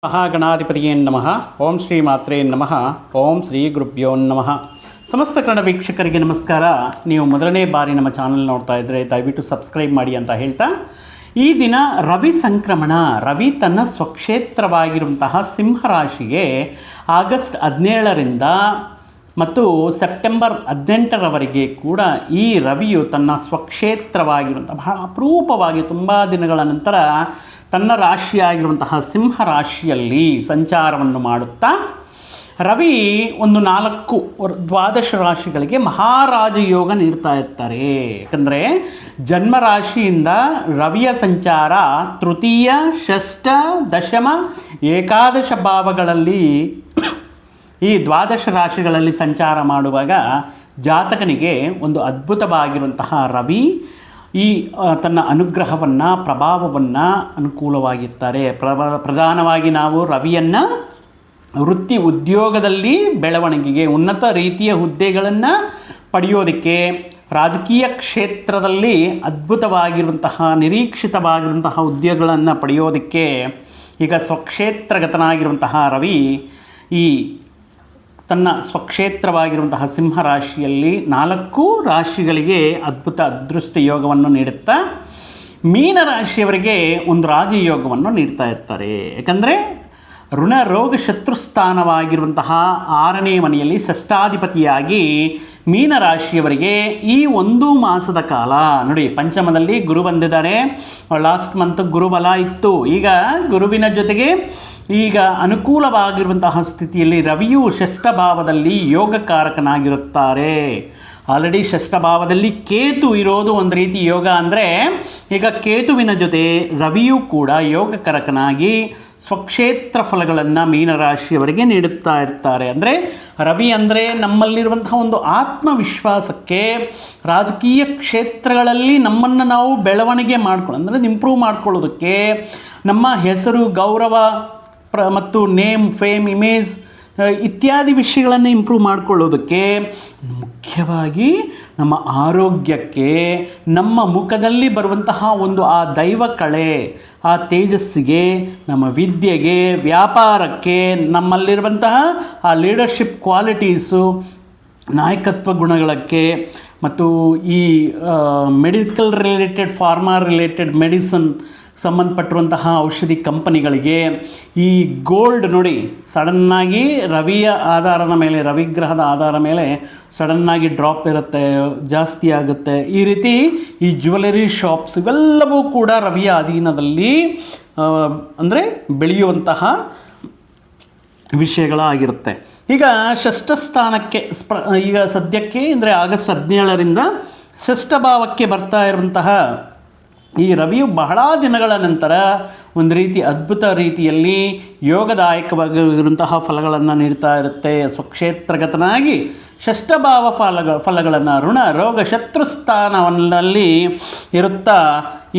ಮಹಾಗಣಾಧಿಪತಿಯೇ ನಮಃ. ಓಂ ಶ್ರೀ ಮಾತ್ರೇ ನಮಃ. ಓಂ ಶ್ರೀ ಗುರುಭ್ಯೋ ನಮಃ. ಸಮಸ್ತ ಕನ್ನಡ ವೀಕ್ಷಕರಿಗೆ ನಮಸ್ಕಾರ. ನೀವು ಮೊದಲನೇ ಬಾರಿ ನಮ್ಮ ಚಾನಲ್ ನೋಡ್ತಾ ಇದ್ದರೆ ದಯವಿಟ್ಟು ಸಬ್ಸ್ಕ್ರೈಬ್ ಮಾಡಿ ಅಂತ ಹೇಳ್ತಾ, ಈ ದಿನ ರವಿ ಸಂಕ್ರಮಣ. ರವಿ ತನ್ನ ಸ್ವಕ್ಷೇತ್ರವಾಗಿರುವಂತಹ ಸಿಂಹರಾಶಿಗೆ ಆಗಸ್ಟ್ 17ರಿಂದ ಮತ್ತು ಸೆಪ್ಟೆಂಬರ್ 18ರವರೆಗೆ ಕೂಡ ಈ ರವಿಯು ತನ್ನ ಸ್ವಕ್ಷೇತ್ರವಾಗಿರುವಂಥ ಬಹಳ ಅಪರೂಪವಾಗಿ ತುಂಬ ದಿನಗಳ ನಂತರ ತನ್ನ ರಾಶಿಯಾಗಿರುವಂತಹ ಸಿಂಹ ರಾಶಿಯಲ್ಲಿ ಸಂಚಾರವನ್ನು ಮಾಡುತ್ತಾ ರವಿ ಒಂದು 12 ರಾಶಿಗಳಿಗೆ ಮಹಾರಾಜ ಯೋಗ ನೀಡ್ತಾ ಇರ್ತಾರೆ. ಯಾಕಂದರೆ ಜನ್ಮರಾಶಿಯಿಂದ ರವಿಯ ಸಂಚಾರ ತೃತೀಯ, ಷಷ್ಠ, ದಶಮ, ಏಕಾದಶ ಭಾವಗಳಲ್ಲಿ ಈ 12 ರಾಶಿಗಳಲ್ಲಿ ಸಂಚಾರ ಮಾಡುವಾಗ ಜಾತಕನಿಗೆ ಒಂದು ಅದ್ಭುತವಾಗಿರುವಂತಹ ರವಿ ಈ ತನ್ನ ಅನುಗ್ರಹವನ್ನು, ಪ್ರಭಾವವನ್ನು ಅನುಕೂಲವಾಗಿರ್ತಾರೆ. ಪ್ರಧಾನವಾಗಿ ನಾವು ರವಿಯನ್ನು ವೃತ್ತಿ ಉದ್ಯೋಗದಲ್ಲಿ ಬೆಳವಣಿಗೆಗೆ, ಉನ್ನತ ರೀತಿಯ ಹುದ್ದೆಗಳನ್ನು ಪಡೆಯೋದಕ್ಕೆ, ರಾಜಕೀಯ ಕ್ಷೇತ್ರದಲ್ಲಿ ಅದ್ಭುತವಾಗಿರುವಂತಹ ನಿರೀಕ್ಷಿತವಾಗಿರುವಂತಹ ಉದ್ಯೋಗಗಳನ್ನು ಪಡೆಯೋದಕ್ಕೆ ಈಗ ಸ್ವಕ್ಷೇತ್ರಗತನಾಗಿರುವಂತಹ ರವಿ ಈ ತನ್ನ ಸ್ವಕ್ಷೇತ್ರವಾಗಿರುವಂತಹ ಸಿಂಹರಾಶಿಯಲ್ಲಿ 4 ರಾಶಿಗಳಿಗೆ ಅದ್ಭುತ ಅದೃಷ್ಟ ಯೋಗವನ್ನು ನೀಡುತ್ತಾ ಮೀನರಾಶಿಯವರಿಗೆ ಒಂದು ರಾಜಯೋಗವನ್ನು ನೀಡ್ತಾ ಇರ್ತಾರೆ. ಯಾಕಂದರೆ ಋಣ ರೋಗ ಶತ್ರುಸ್ಥಾನವಾಗಿರುವಂತಹ 6ನೇ ಮನೆಯಲ್ಲಿ ಷಷ್ಠಾಧಿಪತಿಯಾಗಿ ಮೀನರಾಶಿಯವರಿಗೆ ಈ 1 ಮಾಸದ ಕಾಲ ನೋಡಿ, ಪಂಚಮದಲ್ಲಿ ಗುರು ಬಂದಿದ್ದಾರೆ. ಲಾಸ್ಟ್ ಮಂತ್ ಗುರುಬಲ ಇತ್ತು. ಈಗ ಗುರುವಿನ ಜೊತೆಗೆ ಈಗ ಅನುಕೂಲವಾಗಿರುವಂತಹ ಸ್ಥಿತಿಯಲ್ಲಿ ರವಿಯು ಷಷ್ಠ ಭಾವದಲ್ಲಿ ಯೋಗಕಾರಕನಾಗಿರುತ್ತಾರೆ. ಆಲ್ರೆಡಿ ಷಷ್ಠ ಭಾವದಲ್ಲಿ ಕೇತು ಇರೋದು ಒಂದು ರೀತಿ ಯೋಗ. ಅಂದರೆ ಈಗ ಕೇತುವಿನ ಜೊತೆ ರವಿಯೂ ಕೂಡ ಯೋಗಕಾರಕನಾಗಿ ಸ್ವಕ್ಷೇತ್ರ ಫಲಗಳನ್ನು ಮೀನರಾಶಿಯವರಿಗೆ ನೀಡುತ್ತಾ ಇರ್ತಾರೆ. ಅಂದರೆ ರವಿ ಅಂದರೆ ನಮ್ಮಲ್ಲಿರುವಂತಹ ಒಂದು ಆತ್ಮವಿಶ್ವಾಸಕ್ಕೆ, ರಾಜಕೀಯ ಕ್ಷೇತ್ರಗಳಲ್ಲಿ ನಮ್ಮನ್ನು ನಾವು ಬೆಳವಣಿಗೆ ಅಂದರೆ ಇಂಪ್ರೂವ್ ಮಾಡ್ಕೊಳ್ಳೋದಕ್ಕೆ, ನಮ್ಮ ಹೆಸರು, ಗೌರವ ಮತ್ತು ನೇಮ್, ಫೇಮ್, ಇಮೇಜ್ ಇತ್ಯಾದಿ ವಿಷಯಗಳನ್ನು ಇಂಪ್ರೂವ್ ಮಾಡಿಕೊಳ್ಳೋದಕ್ಕೆ, ಮುಖ್ಯವಾಗಿ ನಮ್ಮ ಆರೋಗ್ಯಕ್ಕೆ, ನಮ್ಮ ಮುಖದಲ್ಲಿ ಬರುವಂತಹ ಒಂದು ಆ ದೈವ ಕಳೆ, ಆ ತೇಜಸ್ಸಿಗೆ, ನಮ್ಮ ವಿದ್ಯೆಗೆ, ವ್ಯಾಪಾರಕ್ಕೆ, ನಮ್ಮಲ್ಲಿರುವಂತಹ ಆ ಲೀಡರ್ಶಿಪ್ ಕ್ವಾಲಿಟೀಸು, ನಾಯಕತ್ವ ಗುಣಗಳಕ್ಕೆ ಮತ್ತು ಈ medical related, pharma related, medicine ಸಂಬಂಧಪಟ್ಟಿರುವಂತಹ ಔಷಧಿ ಕಂಪನಿಗಳಿಗೆ, ಈ ಗೋಲ್ಡ್ ನೋಡಿ ಸಡನ್ನಾಗಿ ರವಿಯ ಆಧಾರದ ಮೇಲೆ, ರವಿಗ್ರಹದ ಆಧಾರ ಮೇಲೆ ಸಡನ್ನಾಗಿ ಡ್ರಾಪ್ ಇರುತ್ತೆ, ಜಾಸ್ತಿ ಆಗುತ್ತೆ. ಈ ರೀತಿ ಈ ಜ್ಯುವೆಲರಿ ಶಾಪ್ಸ್ ಇವೆಲ್ಲವೂ ಕೂಡ ರವಿಯ ಅಧೀನದಲ್ಲಿ ಅಂದರೆ ಬೆಳೆಯುವಂತಹ ವಿಷಯಗಳಾಗಿರುತ್ತೆ. ಈಗ ಷಷ್ಠ ಸ್ಥಾನಕ್ಕೆ ಈಗ ಸದ್ಯಕ್ಕೆ ಅಂದರೆ ಆಗಸ್ಟ್ 17ರಿಂದ ಷಷ್ಠ ಭಾವಕ್ಕೆ ಬರ್ತಾ ಇರುವಂತಹ ಈ ರವಿಯು ಬಹಳ ದಿನಗಳ ನಂತರ ಒಂದು ರೀತಿ ಅದ್ಭುತ ರೀತಿಯಲ್ಲಿ ಯೋಗದಾಯಕವಾಗಿರುವಂತಹ ಫಲಗಳನ್ನು ನೀಡ್ತಾ ಇರುತ್ತೆ. ಸ್ವಕ್ಷೇತ್ರಗತನಾಗಿ ಷಷ್ಠಭಾವ ಫಲಗಳನ್ನು ಋಣ ರೋಗ ಶತ್ರುಸ್ಥಾನದಲ್ಲಿ ಇರುತ್ತಾ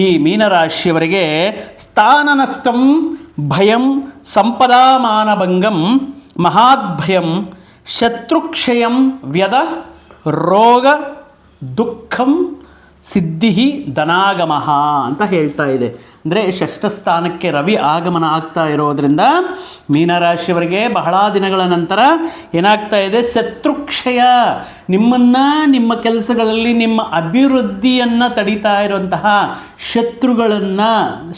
ಈ ಮೀನರಾಶಿಯವರಿಗೆ ಸ್ಥಾನನಷ್ಟಂ ಭಯಂ ಸಂಪದಾಮಾನಭಂಗಂ ಮಹಾದ್ಭಯಂ ಶತ್ರುಕ್ಷಯಂ ವ್ಯದ ರೋಗ ದುಃಖಂ ಸಿದ್ಧಿ ಧನಾಗಮಃ ಅಂತ ಹೇಳ್ತಾ ಇದೆ. ಅಂದರೆ ಷಷ್ಠ ಸ್ಥಾನಕ್ಕೆ ರವಿ ಆಗಮನ ಆಗ್ತಾ ಇರೋದರಿಂದ ಮೀನರಾಶಿಯವರಿಗೆ ಬಹಳ ದಿನಗಳ ನಂತರ ಏನಾಗ್ತಾ ಇದೆ, ಶತ್ರುಕ್ಷಯ, ನಿಮ್ಮನ್ನು, ನಿಮ್ಮ ಕೆಲಸಗಳಲ್ಲಿ ನಿಮ್ಮ ಅಭಿವೃದ್ಧಿಯನ್ನು ತಡೀತಾ ಇರುವಂತಹ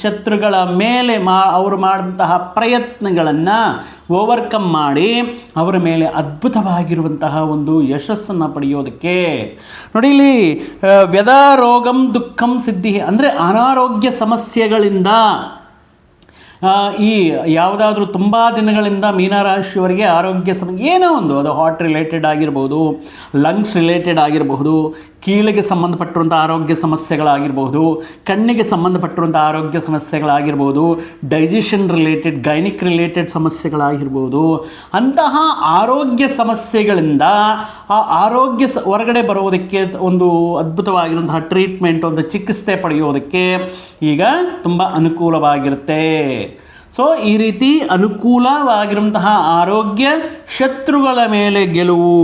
ಶತ್ರುಗಳ ಮೇಲೆ ಅವರು ಮಾಡಿದಂತಹ ಪ್ರಯತ್ನಗಳನ್ನು ಓವರ್ಕಮ್ ಮಾಡಿ ಅವರ ಮೇಲೆ ಅದ್ಭುತವಾಗಿರುವಂತಹ ಒಂದು ಯಶಸ್ಸನ್ನು ಪಡೆಯೋದಕ್ಕೆ ನೋಡಿ, ಇಲ್ಲಿ ವ್ಯಧಾರೋಗಂ ದುಃಖಂ ಸಿದ್ಧಿ ಅಂದರೆ ಅನಾರೋಗ್ಯ ಸಮಸ್ಯೆಗಳಿಂದ ಈ ಯಾವುದಾದ್ರೂ ತುಂಬ ದಿನಗಳಿಂದ ಮೀನರಾಶಿಯವರಿಗೆ ಆರೋಗ್ಯ ಏನೋ ಒಂದು, ಅದು ಹಾರ್ಟ್ ರಿಲೇಟೆಡ್ ಆಗಿರ್ಬೋದು, ಲಂಗ್ಸ್ ರಿಲೇಟೆಡ್ ಆಗಿರಬಹುದು, ಕೀಳಿಗೆ ಸಂಬಂಧಪಟ್ಟಿರುವಂಥ ಆರೋಗ್ಯ ಸಮಸ್ಯೆಗಳಾಗಿರ್ಬೋದು, ಕಣ್ಣಿಗೆ ಸಂಬಂಧಪಟ್ಟಿರುವಂಥ ಆರೋಗ್ಯ ಸಮಸ್ಯೆಗಳಾಗಿರ್ಬೋದು, ಡೈಜೆಷನ್ ರಿಲೇಟೆಡ್, ಗೈನಿಕ್ ರಿಲೇಟೆಡ್ ಸಮಸ್ಯೆಗಳಾಗಿರ್ಬೋದು, ಅಂತಹ ಆರೋಗ್ಯ ಸಮಸ್ಯೆಗಳಿಂದ ಆ ಆರೋಗ್ಯ ಹೊರಗಡೆ ಬರೋದಕ್ಕೆ ಒಂದು ಅದ್ಭುತವಾಗಿರುವಂತಹ ಟ್ರೀಟ್ಮೆಂಟ್, ಒಂದು ಚಿಕಿತ್ಸೆ ಪಡೆಯೋದಕ್ಕೆ ಈಗ ತುಂಬ ಅನುಕೂಲವಾಗಿರುತ್ತೆ. ಸೊ ಈ ರೀತಿ ಅನುಕೂಲವಾಗಿರುವಂತಹ ಆರೋಗ್ಯ, ಶತ್ರುಗಳ ಮೇಲೆ ಗೆಲುವು,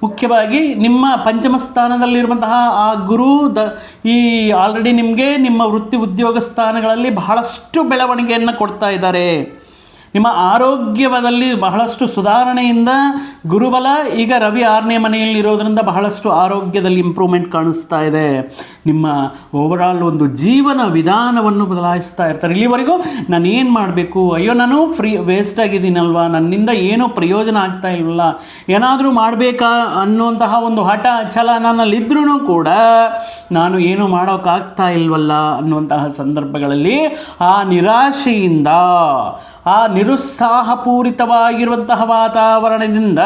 ಮುಖ್ಯವಾಗಿ ನಿಮ್ಮ ಪಂಚಮ ಸ್ಥಾನದಲ್ಲಿರುವಂತಹ ಆ ಗುರು ಈ ಆಲ್ರೆಡಿ ನಿಮಗೆ ನಿಮ್ಮ ವೃತ್ತಿ ಉದ್ಯೋಗ ಸ್ಥಾನಗಳಲ್ಲಿ ಬಹಳಷ್ಟು ಬೆಳವಣಿಗೆಯನ್ನು ಕೊಡ್ತಾ ಇದ್ದಾರೆ. ನಿಮ್ಮ ಆರೋಗ್ಯದಲ್ಲಿ ಬಹಳಷ್ಟು ಸುಧಾರಣೆಯಿಂದ ಗುರುಬಲ ಈಗ ರವಿ 6ನೇ ಮನೆಯಲ್ಲಿ ಇರೋದರಿಂದ ಬಹಳಷ್ಟು ಆರೋಗ್ಯದಲ್ಲಿ ಇಂಪ್ರೂವ್ಮೆಂಟ್ ಕಾಣಿಸ್ತಾ ಇದೆ. ನಿಮ್ಮ ಓವರಾಲ್ ಒಂದು ಜೀವನ ವಿಧಾನವನ್ನು ಬದಲಾಯಿಸ್ತಾ ಇರ್ತಾರೆ. ಇಲ್ಲಿವರೆಗೂ ನಾನು ಏನು ಮಾಡಬೇಕು, ಅಯ್ಯೋ ನಾನು ವೇಸ್ಟ್ ಆಗಿದ್ದೀನಲ್ವಾ, ನನ್ನಿಂದ ಏನೂ ಪ್ರಯೋಜನ ಆಗ್ತಾ ಇಲ್ವಲ್ಲ, ಏನಾದರೂ ಮಾಡಬೇಕಾ ಅನ್ನುವಂತಹ ಒಂದು ಹಠ ಛಲ ನನ್ನಲ್ಲಿದ್ರೂ ಕೂಡ ನಾನು ಏನು ಮಾಡೋಕ್ಕಾಗ್ತಾ ಇಲ್ವಲ್ಲ ಅನ್ನುವಂತಹ ಸಂದರ್ಭಗಳಲ್ಲಿ ಆ ನಿರಾಶೆಯಿಂದ, ಆ ನಿರುತ್ಸಾಹಪೂರಿತವಾಗಿರುವಂತಹ ವಾತಾವರಣದಿಂದ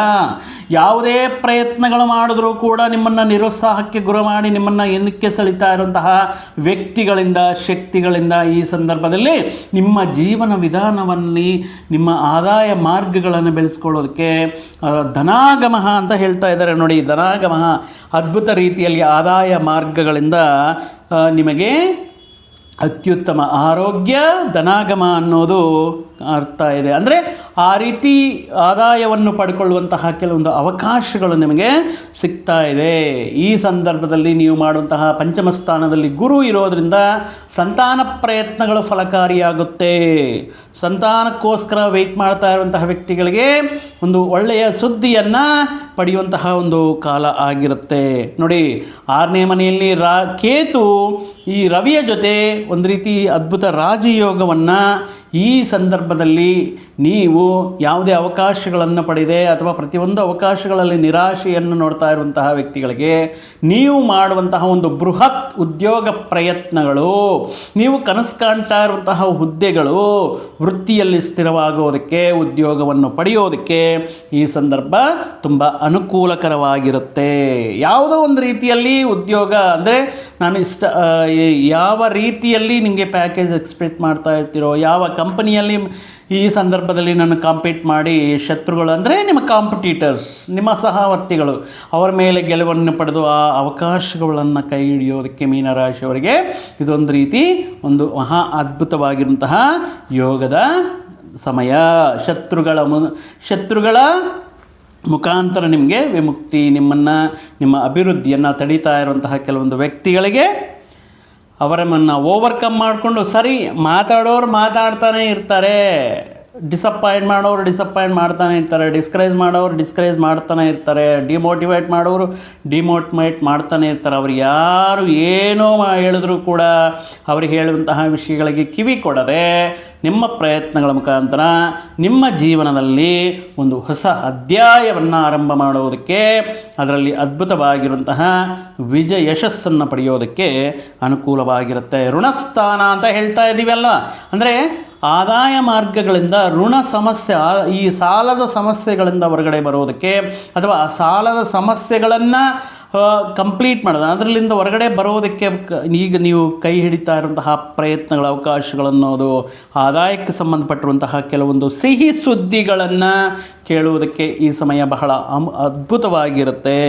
ಯಾವುದೇ ಪ್ರಯತ್ನಗಳು ಮಾಡಿದ್ರೂ ಕೂಡ ನಿಮ್ಮನ್ನು ನಿರುತ್ಸಾಹಕ್ಕೆ ಗುರಿ ಮಾಡಿ ನಿಮ್ಮನ್ನು ಏನಕ್ಕೆ ಸೆಳಿತಾ ಇರುವಂತಹ ವ್ಯಕ್ತಿಗಳಿಂದ, ಶಕ್ತಿಗಳಿಂದ ಈ ಸಂದರ್ಭದಲ್ಲಿ ನಿಮ್ಮ ಜೀವನ ವಿಧಾನದಲ್ಲಿ ನಿಮ್ಮ ಆದಾಯ ಮಾರ್ಗಗಳನ್ನು ಬೆಳೆಸ್ಕೊಳ್ಳೋದಕ್ಕೆ ಧನಾಗಮ ಅಂತ ಹೇಳ್ತಾ ಇದ್ದಾರೆ ನೋಡಿ. ಧನಾಗಮ ಅದ್ಭುತ ರೀತಿಯಲ್ಲಿ ಆದಾಯ ಮಾರ್ಗಗಳಿಂದ ನಿಮಗೆ ಅತ್ಯುತ್ತಮ ಆರೋಗ್ಯ, ಧನಾಗಮ ಅನ್ನೋದು ಅರ್ಥ ಇದೆ. ಅಂದರೆ ಆ ರೀತಿ ಆದಾಯವನ್ನು ಪಡ್ಕೊಳ್ಳುವಂತಹ ಕೆಲವೊಂದು ಅವಕಾಶಗಳು ನಿಮಗೆ ಸಿಗ್ತಾ ಇದೆ. ಈ ಸಂದರ್ಭದಲ್ಲಿ ನೀವು ಮಾಡುವಂತಹ ಪಂಚಮ ಸ್ಥಾನದಲ್ಲಿ ಗುರು ಇರೋದರಿಂದ ಸಂತಾನ ಪ್ರಯತ್ನಗಳು ಫಲಕಾರಿಯಾಗುತ್ತೆ. ಸಂತಾನಕ್ಕೋಸ್ಕರ ವೆಯ್ಟ್ ಮಾಡ್ತಾ ಇರುವಂತಹ ವ್ಯಕ್ತಿಗಳಿಗೆ ಒಂದು ಒಳ್ಳೆಯ ಸುದ್ದಿಯನ್ನು ಪಡೆಯುವಂತಹ ಒಂದು ಕಾಲ ಆಗಿರುತ್ತೆ ನೋಡಿ. 6ನೇ ಮನೆಯಲ್ಲಿ ಕೇತು ಈ ರವಿಯ ಜೊತೆ ಒಂದು ರೀತಿ ಅದ್ಭುತ ರಾಜಯೋಗವನ್ನು ಈ ಸಂದರ್ಭದಲ್ಲಿ ನೀವು ಯಾವುದೇ ಅವಕಾಶಗಳನ್ನು ಪಡೆದೆ ಅಥವಾ ಪ್ರತಿಯೊಂದು ಅವಕಾಶಗಳಲ್ಲಿ ನಿರಾಶೆಯನ್ನು ನೋಡ್ತಾ ಇರುವಂತಹ ವ್ಯಕ್ತಿಗಳಿಗೆ ನೀವು ಮಾಡುವಂತಹ ಒಂದು ಬೃಹತ್ ಉದ್ಯೋಗ ಪ್ರಯತ್ನಗಳು, ನೀವು ಕನಸು ಕಾಣ್ತಾ ಇರುವಂತಹ ಹುದ್ದೆಗಳು ವೃತ್ತಿಯಲ್ಲಿ ಸ್ಥಿರವಾಗೋದಕ್ಕೆ, ಉದ್ಯೋಗವನ್ನು ಪಡೆಯೋದಕ್ಕೆ ಈ ಸಂದರ್ಭ ತುಂಬ ಅನುಕೂಲಕರವಾಗಿರುತ್ತೆ. ಯಾವುದೋ ಒಂದು ರೀತಿಯಲ್ಲಿ ಉದ್ಯೋಗ ಅಂದರೆ ನಾನು ಯಾವ ರೀತಿಯಲ್ಲಿ ನಿಮಗೆ ಪ್ಯಾಕೇಜ್ ಎಕ್ಸ್ಪೆಕ್ಟ್ ಮಾಡ್ತಾ ಇರ್ತೀರೋ, ಯಾವ ಕಂಪನಿಯಲ್ಲಿ ಈ ಸಂದರ್ಭದಲ್ಲಿ ನಾನು ಕಾಂಪೀಟ್ ಮಾಡಿ ಶತ್ರುಗಳು ಅಂದರೆ ನಿಮ್ಮ ಕಾಂಪಿಟೀಟರ್ಸ್, ನಿಮ್ಮ ಸಹವರ್ತಿಗಳು, ಅವರ ಮೇಲೆ ಗೆಲುವನ್ನು ಪಡೆದು ಆ ಅವಕಾಶಗಳನ್ನು ಕೈ ಹಿಡಿಯೋದಕ್ಕೆ ಮೀನರಾಶಿಯವರಿಗೆ ಇದೊಂದು ರೀತಿ ಒಂದು ಮಹಾ ಅದ್ಭುತವಾಗಿರುವಂತಹ ಯೋಗದ ಸಮಯ. ಶತ್ರುಗಳ ಮುಖಾಂತರ ನಿಮಗೆ ವಿಮುಕ್ತಿ, ನಿಮ್ಮ ಅಭಿವೃದ್ಧಿಯನ್ನು ತಡೀತಾ ಇರುವಂತಹ ಕೆಲವೊಂದು ವ್ಯಕ್ತಿಗಳಿಗೆ ಅವರನ್ನು ಓವರ್ಕಮ್ ಮಾಡಿಕೊಂಡು, ಸರಿ ಮಾತಾಡೋರು ಮಾತಾಡ್ತಾನೆ ಇರ್ತಾರೆ, ಡಿಸಪಾಯಿಂಟ್ ಮಾಡ್ತಾನೆ ಇರ್ತಾರೆ, ಡಿಸ್ಕರೇಜ್ ಮಾಡ್ತಾನೆ ಇರ್ತಾರೆ, ಡಿಮೋಟಿವೇಟ್ ಮಾಡೋರು ಡಿಮೋಟಿವೇಟ್ ಮಾಡ್ತಾನೆ ಇರ್ತಾರೆ. ಅವ್ರು ಯಾರು ಏನೋ ಹೇಳಿದ್ರು ಕೂಡ ಅವ್ರಿಗೆ ಹೇಳುವಂತಹ ವಿಷಯಗಳಿಗೆ ಕಿವಿ ಕೊಡದೆ ನಿಮ್ಮ ಪ್ರಯತ್ನಗಳ ಮುಖಾಂತರ ನಿಮ್ಮ ಜೀವನದಲ್ಲಿ ಒಂದು ಹೊಸ ಅಧ್ಯಾಯವನ್ನು ಆರಂಭ ಮಾಡೋದಕ್ಕೆ, ಅದರಲ್ಲಿ ಅದ್ಭುತವಾಗಿರುವಂತಹ ಯಶಸ್ಸನ್ನು ಪಡೆಯೋದಕ್ಕೆ ಅನುಕೂಲವಾಗಿರುತ್ತೆ. ಋಣಸ್ಥಾನ ಅಂತ ಹೇಳ್ತಾ ಇದ್ದೀವಲ್ಲ, ಅಂದರೆ ಆದಾಯ ಮಾರ್ಗಗಳಿಂದ ಋಣ ಸಮಸ್ಯೆ, ಈ ಸಾಲದ ಸಮಸ್ಯೆಗಳಿಂದ ಹೊರಗಡೆ ಬರೋದಕ್ಕೆ ಅಥವಾ ಆ ಸಾಲದ ಸಮಸ್ಯೆಗಳನ್ನು ಕಂಪ್ಲೀಟ್ ಮಾಡೋದು, ಅದರಲ್ಲಿಂದ ಹೊರಗಡೆ ಬರೋದಕ್ಕೆ ಈಗ ನೀವು ಕೈ ಹಿಡಿತಾ ಇರುವಂತಹ ಪ್ರಯತ್ನಗಳ ಅವಕಾಶಗಳನ್ನೋದು, ಆದಾಯಕ್ಕೆ ಸಂಬಂಧಪಟ್ಟಿರುವಂತಹ ಕೆಲವೊಂದು ಸಿಹಿ ಸುದ್ದಿಗಳನ್ನು ಕೇಳುವುದಕ್ಕೆ ಈ ಸಮಯ ಬಹಳ ಅದ್ಭುತವಾಗಿರುತ್ತೆ.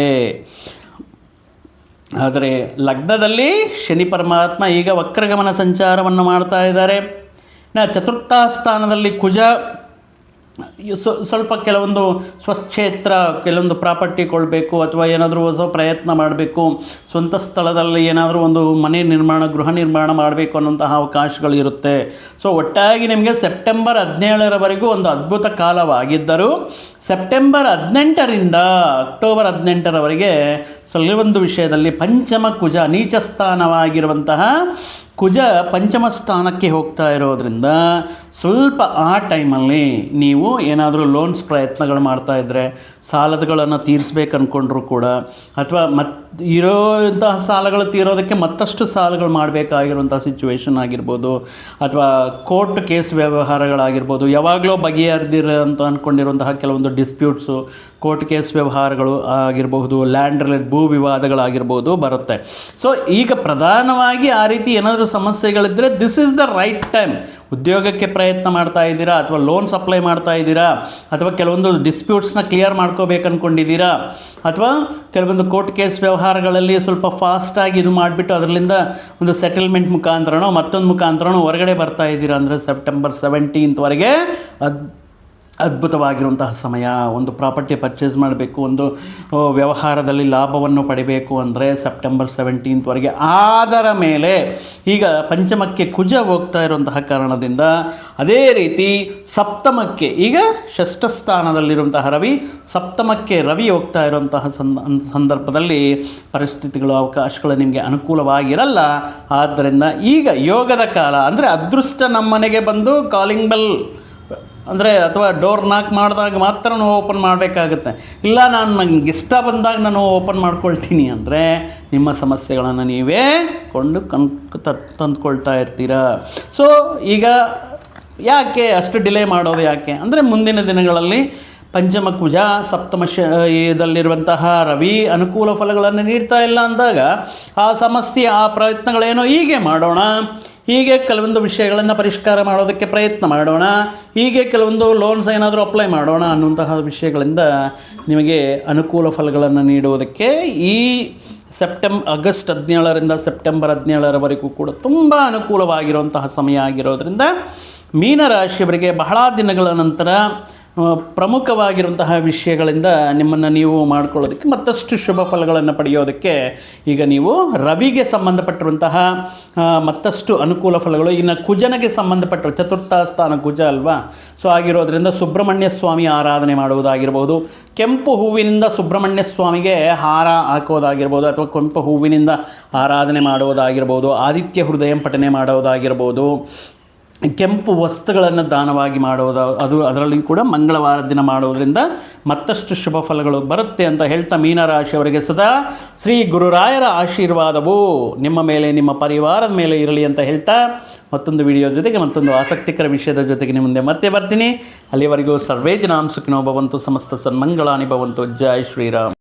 ಆದರೆ ಲಗ್ನದಲ್ಲಿ ಶನಿ ಪರಮಾತ್ಮ ಈಗ ವಕ್ರಗಮನ ಸಂಚಾರವನ್ನು ಮಾಡ್ತಾ ಇದ್ದಾರೆ. ಚತುರ್ಥ ಸ್ಥಾನದಲ್ಲಿ ಕುಜ ಸ್ವಲ್ಪ ಕೆಲವೊಂದು ಸ್ವಕ್ಷೇತ್ರ, ಕೆಲವೊಂದು ಪ್ರಾಪರ್ಟಿ ಕೊಡಬೇಕು ಅಥವಾ ಏನಾದರೂ ಹೊಸ ಪ್ರಯತ್ನ ಮಾಡಬೇಕು, ಸ್ವಂತ ಸ್ಥಳದಲ್ಲಿ ಏನಾದರೂ ಒಂದು ಮನೆ ನಿರ್ಮಾಣ, ಗೃಹ ನಿರ್ಮಾಣ ಮಾಡಬೇಕು ಅನ್ನೋಂತಹ ಅವಕಾಶಗಳು ಇರುತ್ತೆ. ಸೊ ಒಟ್ಟಾಗಿ ನಿಮಗೆ ಸೆಪ್ಟೆಂಬರ್ 17ರವರೆಗೂ ಒಂದು ಅದ್ಭುತ ಕಾಲವಾಗಿದ್ದರೂ ಸೆಪ್ಟೆಂಬರ್ 18ರಿಂದ ಅಕ್ಟೋಬರ್ 18ರವರೆಗೆ ಕೆಲವೊಂದು ವಿಷಯದಲ್ಲಿ ಪಂಚಮ ಕುಜ ನೀಚ ಸ್ಥಾನವಾಗಿರುವಂತಹ ಕುಜ ಪಂಚಮ ಸ್ಥಾನಕ್ಕೆ ಹೋಗ್ತಾ ಇರೋದ್ರಿಂದ ಸ್ವಲ್ಪ ಆ ಟೈಮಲ್ಲಿ ನೀವು ಏನಾದರೂ ಲೋನ್ಸ್ ಪ್ರಯತ್ನಗಳು ಮಾಡ್ತಾಯಿದ್ರೆ, ಸಾಲಗಳನ್ನು ತೀರಿಸ್ಬೇಕು ಅಂದ್ಕೊಂಡ್ರು ಕೂಡ, ಅಥವಾ ಇರೋಂತಹ ಸಾಲಗಳು ತೀರೋದಕ್ಕೆ ಮತ್ತಷ್ಟು ಸಾಲಗಳು ಮಾಡಬೇಕಾಗಿರುವಂಥ ಸಿಚುವೇಶನ್ ಆಗಿರ್ಬೋದು, ಅಥವಾ ಕೋರ್ಟ್ ಕೇಸ್ ವ್ಯವಹಾರಗಳಾಗಿರ್ಬೋದು, ಯಾವಾಗಲೂ ಬಗೆಹರಿದಿರ ಅಂತ ಅಂದ್ಕೊಂಡಿರುವಂತಹ ಕೆಲವೊಂದು ಡಿಸ್ಪ್ಯೂಟ್ಸು, ಕೋರ್ಟ್ ಕೇಸ್ ವ್ಯವಹಾರಗಳು ಆಗಿರಬಹುದು, ಲ್ಯಾಂಡ್ ರಿಲೇಟೆಡ್ ಭೂ ವಿವಾದಗಳಾಗಿರ್ಬೋದು ಬರುತ್ತೆ. ಸೊ ಈಗ ಪ್ರಧಾನವಾಗಿ ಆ ರೀತಿ ಏನಾದರೂ ಸಮಸ್ಯೆಗಳಿದ್ದರೆ this is the right time. ಉದ್ಯೋಗಕ್ಕೆ ಪ್ರಯತ್ನ ಮಾಡ್ತಾ ಇದ್ದೀರಾ, ಅಥವಾ ಲೋನ್ಸ್ ಅಪ್ಲೈ ಮಾಡ್ತಾ ಇದ್ದೀರಾ, ಅಥವಾ ಕೆಲವೊಂದು ಡಿಸ್ಪ್ಯೂಟ್ಸ್ನ ಕ್ಲಿಯರ್ ಮಾಡ್ಕೋಬೇಕು ಅಂದ್ಕೊಂಡಿದ್ದೀರಾ, ಅಥವಾ ಕೆಲವೊಂದು ಕೋರ್ಟ್ ಕೇಸ್ ವ್ಯವಹಾರಗಳಲ್ಲಿ ಸ್ವಲ್ಪ ಫಾಸ್ಟಾಗಿ ಇದು ಮಾಡಿಬಿಟ್ಟು ಅದರಿಂದ ಒಂದು ಸೆಟಲ್ಮೆಂಟ್ ಮುಖಾಂತರನೋ ಮತ್ತೊಂದು ಮುಖಾಂತರನೋ ಹೊರಗಡೆ ಬರ್ತಾ ಇದ್ದೀರಾ ಅಂದರೆ ಸೆಪ್ಟೆಂಬರ್ 17ವರೆಗೆ ಅದ್ಭುತವಾಗಿರುವಂತಹ ಸಮಯ. ಒಂದು ಪ್ರಾಪರ್ಟಿ ಪರ್ಚೇಸ್ ಮಾಡಬೇಕು, ಒಂದು ವ್ಯವಹಾರದಲ್ಲಿ ಲಾಭವನ್ನು ಪಡಿಬೇಕು ಅಂದರೆ ಸೆಪ್ಟೆಂಬರ್ 17ವರೆಗೆ. ಅದರ ಮೇಲೆ ಈಗ ಪಂಚಮಕ್ಕೆ ಕುಜ ಹೋಗ್ತಾ ಇರುವಂತಹ ಕಾರಣದಿಂದ, ಅದೇ ರೀತಿ ಸಪ್ತಮಕ್ಕೆ ಈಗ ಷಷ್ಠ ಸ್ಥಾನದಲ್ಲಿರುವಂತಹ ರವಿ, ಸಪ್ತಮಕ್ಕೆ ರವಿ ಹೋಗ್ತಾ ಇರುವಂತಹ ಸಂದರ್ಭದಲ್ಲಿ ಪರಿಸ್ಥಿತಿಗಳು, ಅವಕಾಶಗಳು ನಿಮಗೆ ಅನುಕೂಲವಾಗಿರಲ್ಲ. ಆದ್ದರಿಂದ ಈಗ ಯೋಗದ ಕಾಲ ಅಂದರೆ ಅದೃಷ್ಟ ನಮ್ಮನೆಗೆ ಬಂದು ಕಾಲಿಂಗ್ ಬೆಲ್ ಅಂದರೆ ಅಥವಾ ಡೋರ್ ನಾಕ್ ಮಾಡಿದಾಗ ಮಾತ್ರ ನಾವು ಓಪನ್ ಮಾಡಬೇಕಾಗುತ್ತೆ. ಇಲ್ಲ ನನಗೆ ಇಷ್ಟ ಬಂದಾಗ ನಾನು ಓಪನ್ ಮಾಡ್ಕೊಳ್ತೀನಿ ಅಂದರೆ ನಿಮ್ಮ ಸಮಸ್ಯೆಗಳನ್ನು ನೀವೇ ತಂದುಕೊಳ್ತಾ ಇರ್ತೀರ. ಸೊ ಈಗ ಯಾಕೆ ಅಷ್ಟು ಡಿಲೇ ಮಾಡೋದು ಯಾಕೆ ಅಂದರೆ, ಮುಂದಿನ ದಿನಗಳಲ್ಲಿ ಪಂಚಮ ಕುಜ ಸಪ್ತಮ ಇದಲ್ಲಿರುವಂತಹ ರವಿ ಅನುಕೂಲ ಫಲಗಳನ್ನು ನೀಡ್ತಾ ಇಲ್ಲ ಅಂದಾಗ ಆ ಸಮಸ್ಯೆ, ಆ ಪ್ರಯತ್ನಗಳೇನೋ ಹೀಗೆ ಮಾಡೋಣ, ಹೀಗೆ ಕೆಲವೊಂದು ವಿಷಯಗಳನ್ನು ಪರಿಷ್ಕಾರ ಮಾಡೋದಕ್ಕೆ ಪ್ರಯತ್ನ ಮಾಡೋಣ, ಹೀಗೆ ಕೆಲವೊಂದು ಲೋನ್ಸ್ ಏನಾದರೂ ಅಪ್ಲೈ ಮಾಡೋಣ ಅನ್ನುವಂತಹ ವಿಷಯಗಳಿಂದ ನಿಮಗೆ ಅನುಕೂಲ ಫಲಗಳನ್ನು ನೀಡುವುದಕ್ಕೆ ಈ ಆಗಸ್ಟ್ 17ರಿಂದ ಸೆಪ್ಟೆಂಬರ್ 17ರವರೆಗೂ ಕೂಡ ತುಂಬ ಅನುಕೂಲವಾಗಿರುವಂತಹ ಸಮಯ ಆಗಿರೋದ್ರಿಂದ ಮೀನರಾಶಿಯವರಿಗೆ ಬಹಳ ದಿನಗಳ ನಂತರ ಪ್ರಮುಖವಾಗಿರುವಂತಹ ವಿಷಯಗಳಿಂದ ನಿಮ್ಮನ್ನು ನೀವು ಮಾಡ್ಕೊಳ್ಳೋದಕ್ಕೆ ಮತ್ತಷ್ಟು ಶುಭ ಫಲಗಳನ್ನು ಪಡೆಯೋದಕ್ಕೆ ಈಗ ನೀವು ರವಿಗೆ ಸಂಬಂಧಪಟ್ಟಿರುವಂತಹ ಮತ್ತಷ್ಟು ಅನುಕೂಲ ಫಲಗಳು, ಇನ್ನು ಕುಜನಿಗೆ ಸಂಬಂಧಪಟ್ಟ ಚತುರ್ಥ ಸ್ಥಾನ ಕುಜ ಅಲ್ವಾ, ಸೊ ಆಗಿರೋದ್ರಿಂದ ಸುಬ್ರಹ್ಮಣ್ಯ ಸ್ವಾಮಿ ಆರಾಧನೆ ಮಾಡುವುದಾಗಿರ್ಬೋದು, ಕೆಂಪು ಹೂವಿನಿಂದ ಸುಬ್ರಹ್ಮಣ್ಯ ಸ್ವಾಮಿಗೆ ಹಾರ ಹಾಕೋದಾಗಿರ್ಬೋದು, ಅಥವಾ ಕೆಂಪು ಹೂವಿನಿಂದ ಆರಾಧನೆ ಮಾಡುವುದಾಗಿರ್ಬೋದು, ಆದಿತ್ಯ ಹೃದಯ ಪಠನೆ ಮಾಡೋದಾಗಿರ್ಬೋದು, ಕೆಂಪು ವಸ್ತುಗಳನ್ನು ದಾನವಾಗಿ ಮಾಡೋದು, ಅದರಲ್ಲಿ ಕೂಡ ಮಂಗಳವಾರ ದಿನ ಮಾಡೋದರಿಂದ ಮತ್ತಷ್ಟು ಶುಭ ಫಲಗಳು ಬರುತ್ತೆ ಅಂತ ಹೇಳ್ತಾ, ಮೀನರಾಶಿಯವರಿಗೆ ಸದಾ ಶ್ರೀ ಗುರುರಾಯರ ಆಶೀರ್ವಾದವು ನಿಮ್ಮ ಮೇಲೆ, ನಿಮ್ಮ ಪರಿವಾರದ ಮೇಲೆ ಇರಲಿ ಅಂತ ಹೇಳ್ತಾ, ಮತ್ತೊಂದು ವಿಡಿಯೋ ಜೊತೆಗೆ ಮತ್ತೊಂದು ಆಸಕ್ತಿಕರ ವಿಷಯದ ಜೊತೆಗೆ ನಿಮ್ಮ ಮುಂದೆ ಮತ್ತೆ ಬರ್ತೀನಿ. ಅಲ್ಲಿವರೆಗೂ ಸರ್ವೇ ಜನಾಂ ಸುಖಿನೋ ಭವಂತು, ಸಮಸ್ತ ಸನ್ಮಂಗಳಾನಿ ಭವಂತು. ಜೈ ಶ್ರೀರಾಮ್.